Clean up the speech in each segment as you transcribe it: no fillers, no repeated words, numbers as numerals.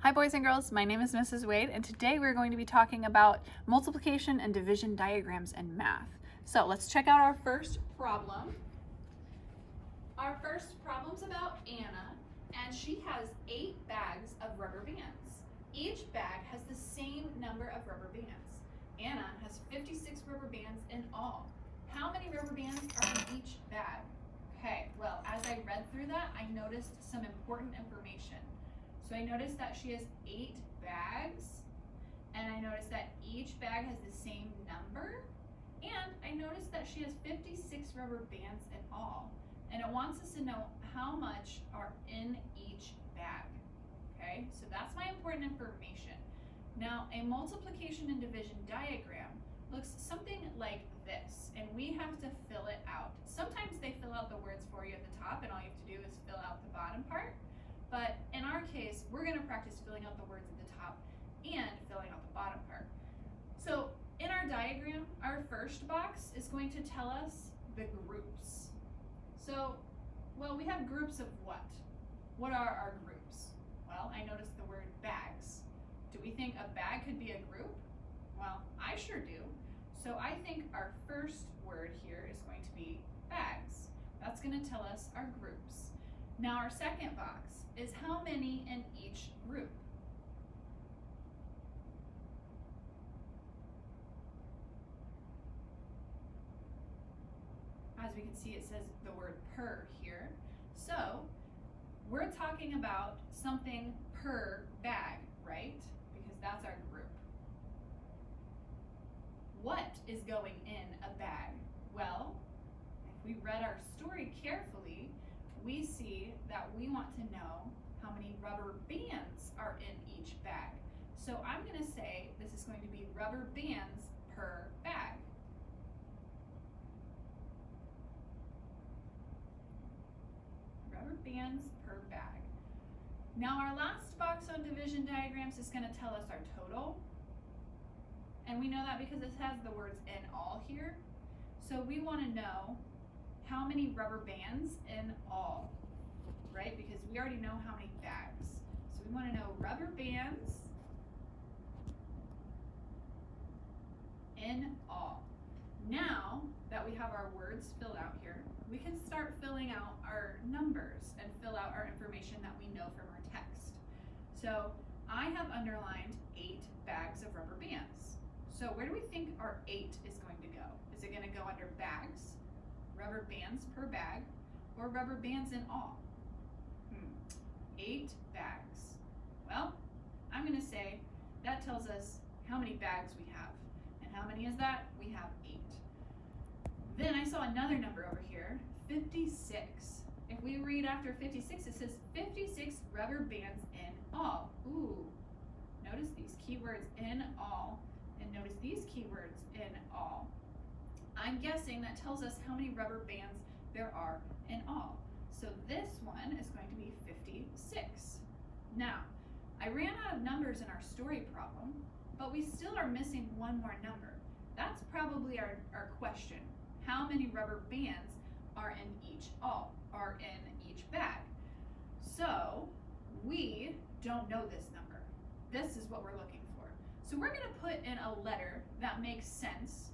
Hi boys and girls, my name is Mrs. Wade and today we're going to be talking about multiplication and division diagrams in math. So let's check out our first problem. Our first problem's about Anna and she has 8 bags of rubber bands. Each bag has the same number of rubber bands. Anna has 56 rubber bands in all. How many rubber bands are in each bag? Okay, well, as I read through that, I noticed some important information. So I noticed that she has 8 bags, and I noticed that each bag has the same number, and I noticed that she has 56 rubber bands in all. And it wants us to know how much are in each bag. Okay, so that's my important information. Now, a multiplication and division diagram looks something like this, and we have to fill it out. Sometimes they fill out the words for you at the top, and all you have to do is fill out the bottom part. But in our case, we're going to practice filling out the words at the top and filling out the bottom part. So in our diagram, our first box is going to tell us the groups. So, well, we have groups of what? What are our groups? Well, I noticed the word bags. Do we think a bag could be a group? Well, I sure do. So I think our first word here is going to be bags. That's going to tell us our groups. Now our second box is how many in each group. As we can see, it says the word per here. So we're talking about something per bag, right? Because that's our group. What is going in a bag? Well, if we read our story carefully, we see that we want to know how many rubber bands are in each bag. So I'm going to say this is going to be rubber bands per bag. Rubber bands per bag. Now our last box on division diagrams is going to tell us our total. And we know that because it has the words in all here. So we want to know how many rubber bands in all, right? Because we already know how many bags. So we want to know rubber bands in all. Now that we have our words filled out here, we can start filling out our numbers and fill out our information that we know from our text. So I have underlined 8 bags of rubber bands. So where do we think our 8 is going to go? Is it going to go under bags, rubber bands per bag, or rubber bands in all? 8 bags. Well, I'm going to say that tells us how many bags we have. And how many is that? We have 8. Then I saw another number over here, 56. If we read after 56, it says 56 rubber bands in all. Ooh, notice these keywords in all, and notice these keywords in all. I'm guessing that tells us how many rubber bands there are in all. So this one is going to be 56. Now, I ran out of numbers in our story problem, but we still are missing one more number. That's probably our question. How many rubber bands are in each bag? So we don't know this number. This is what we're looking for. So we're going to put in a letter that makes sense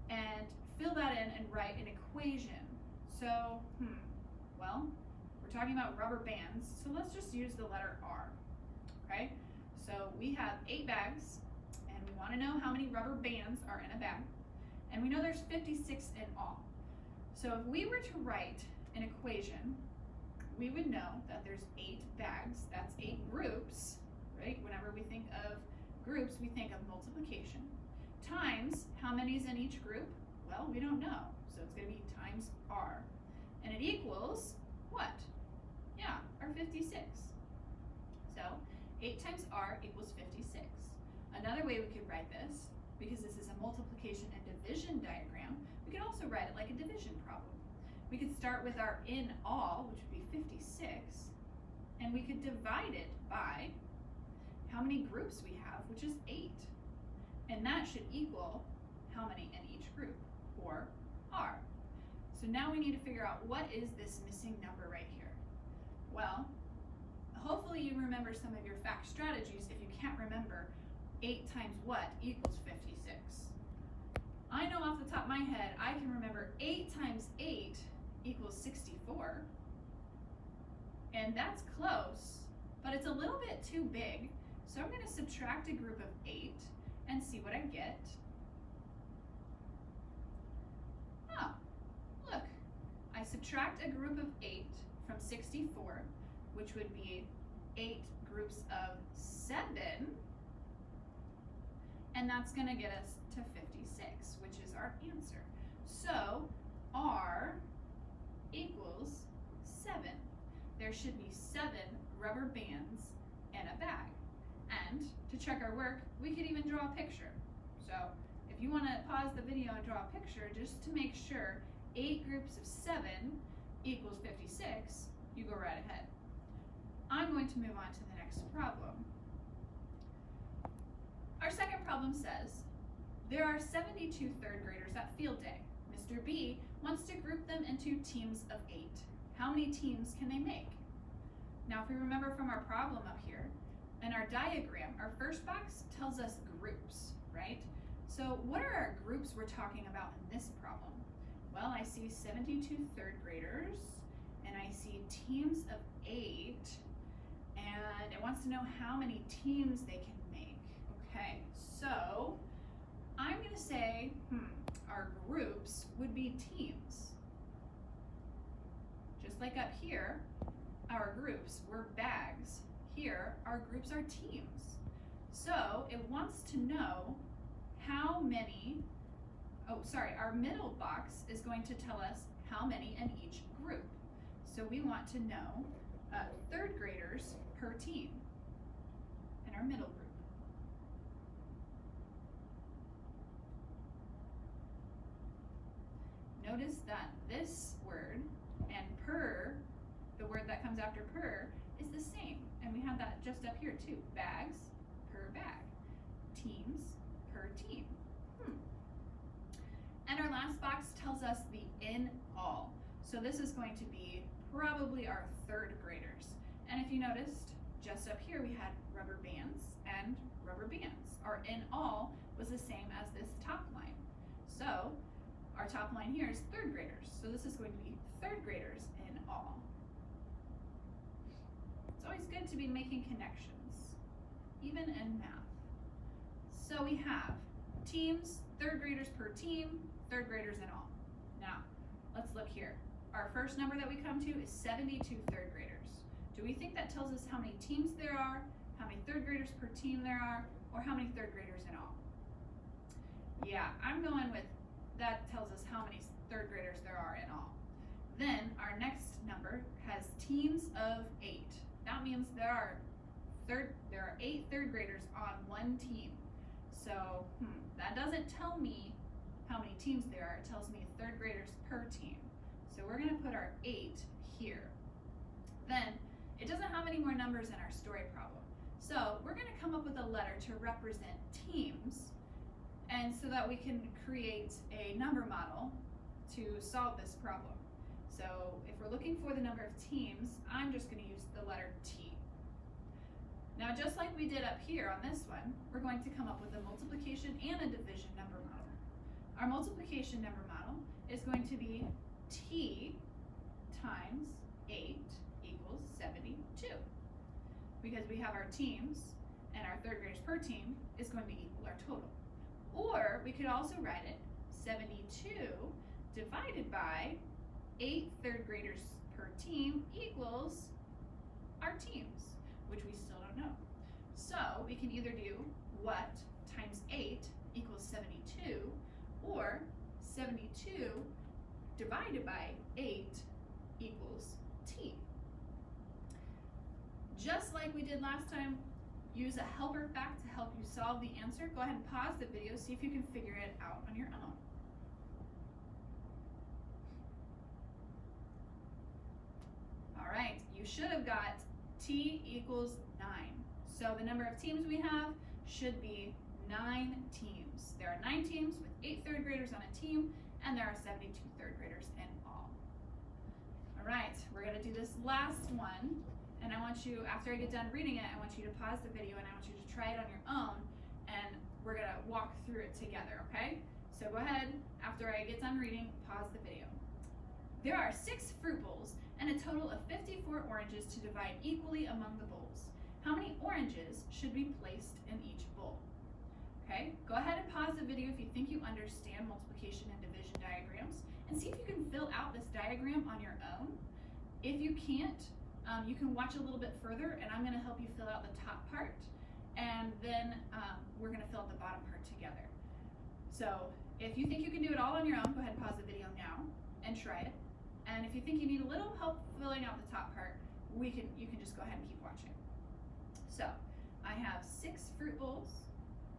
and fill that in and write an equation. So, well, we're talking about rubber bands, so let's just use the letter R, okay? So we have 8 bags, and we want to know how many rubber bands are in a bag, and we know there's 56 in all. So if we were to write an equation, we would know that there's 8 bags, that's 8 groups, right? Whenever we think of groups, we think of multiplication, times how many is in each group? Well, we don't know, so it's going to be times R. And it equals what? Yeah, our 56. So 8 times R equals 56. Another way we could write this, because this is a multiplication and division diagram, we could also write it like a division problem. We could start with our in all, which would be 56, and we could divide it by how many groups we have, which is 8. And that should equal how many in each group, or R. So now we need to figure out what is this missing number right here. Well, hopefully you remember some of your fact strategies if you can't remember 8 times what equals 56. I know off the top of my head, I can remember 8 times 8 equals 64. And that's close, but it's a little bit too big. So I'm going to subtract a group of 8 and see what I get. Oh, look, I subtract a group of 8 from 64, which would be 8 groups of 7, and that's going to get us to 56, which is our answer. So R equals 7. There should be 7 rubber bands in a bag. And to check our work, we could even draw a picture. So if you want to pause the video and draw a picture just to make sure 8 groups of 7 equals 56, you go right ahead. I'm going to move on to the next problem. Our second problem says, there are 72 third graders at field day. Mr. B wants to group them into teams of 8. How many teams can they make? Now, if we remember from our problem up here, in our diagram, our first box tells us groups, right? So what are our groups we're talking about in this problem? Well, I see 72 third graders, and I see teams of 8, and it wants to know how many teams they can make. Okay, so I'm going to say, our groups would be teams. Just like up here, our groups were bags. Here, our groups are teams. So it wants to know how many, our middle box is going to tell us how many in each group. So we want to know third graders per team in our middle group. Notice that this word and per, the word that comes after per, is the same. And we have that just up here too. Bags per bag. Teams per team. And our last box tells us the in all. So this is going to be probably our third graders. And if you noticed, just up here we had rubber bands and rubber bands. Our in all was the same as this top line. So our top line here is third graders. So this is going to be third graders in all. It's always good to be making connections, even in math. So we have teams, third graders per team, third graders in all. Now, let's look here. Our first number that we come to is 72 third graders. Do we think that tells us how many teams there are, how many third graders per team there are, or how many third graders in all? Yeah, I'm going with that tells us how many third graders there are in all. Then our next number has teams of 8. That means there are 8 third graders on one team. So that doesn't tell me how many teams there are. It tells me third graders per team. So we're going to put our 8 here. Then it doesn't have any more numbers in our story problem. So we're going to come up with a letter to represent teams, and so that we can create a number model to solve this problem. So if we're looking for the number of teams, I'm just going to use the letter T. Now, just like we did up here on this one, we're going to come up with a multiplication and a division number model. Our multiplication number model is going to be T times 8 equals 72. Because we have our teams, and our third graders per team is going to equal our total. Or we could also write it 72 divided by 8 third graders per team equals our teams, which we still don't know. So we can either do what times 8 equals 72, or 72 divided by 8 equals T. Just like we did last time, use a helper fact to help you solve the answer. Go ahead and pause the video, see if you can figure it out on your own. All right, you should have got T equals 9. So the number of teams we have should be 9 teams. There are 9 teams with 8 third graders on a team, and there are 72 third graders in all. All right, we're gonna do this last one. and I want you, after I get done reading it, I want you to pause the video and I want you to try it on your own, and we're gonna walk through it together, okay? So go ahead, after I get done reading, pause the video. There are 6 fruit bowls and a total of 54 oranges to divide equally among the bowls. How many oranges should be placed in each bowl? Okay, go ahead and pause the video if you think you understand multiplication and division diagrams, and see if you can fill out this diagram on your own. If you can't, you can watch a little bit further, and I'm gonna help you fill out the top part, and then we're gonna fill out the bottom part together. So if you think you can do it all on your own, go ahead and pause the video now and try it. And if you think you need a little help filling out the top part, you can just go ahead and keep watching. So I have 6 fruit bowls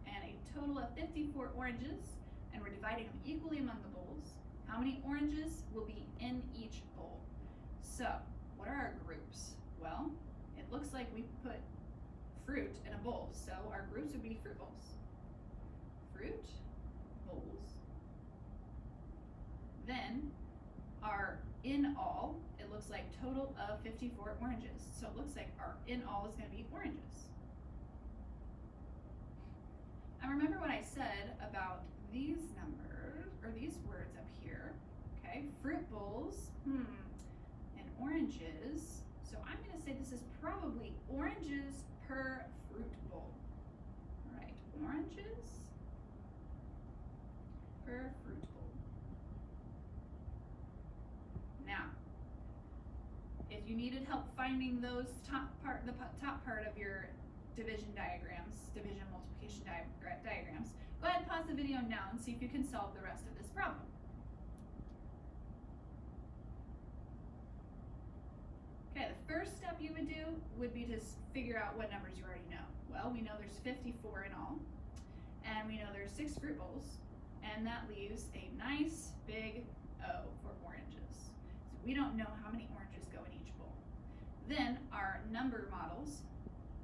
and a total of 54 oranges, and we're dividing them equally among the bowls. How many oranges will be in each bowl? So what are our groups? Well, it looks like we put fruit in a bowl, so our groups would be fruit bowls. Fruit bowls. Then our in all, it looks like total of 54 oranges. So it looks like our in all is going to be oranges. And remember what I said about these numbers, or these words up here, okay? Fruit bowls, and oranges. So I'm going to say this is probably oranges per fruit bowl. All right, oranges per fruit bowl. Now, if you needed help finding those the top part of your division diagrams, division multiplication diagrams, go ahead and pause the video now and see if you can solve the rest of this problem. Okay, the first step you would do would be to figure out what numbers you already know. Well, we know there's 54 in all, and we know there's 6 fruit bowls, and that leaves a nice big O for oranges. So we don't know how many oranges go in each bowl. Then our number models,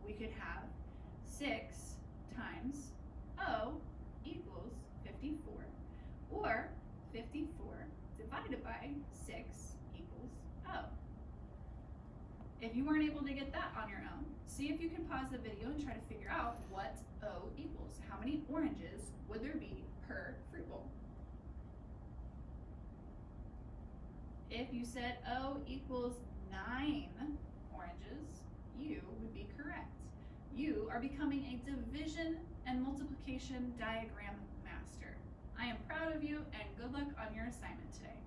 we could have 6 times O equals 54, or 54 divided by 6 equals O. If you weren't able to get that on your own, see if you can pause the video and try to figure out what O equals. How many oranges would there be per fruit bowl? If you said O equals 9 oranges, you would be correct. You are becoming a division and multiplication diagram master. I am proud of you, and good luck on your assignment today.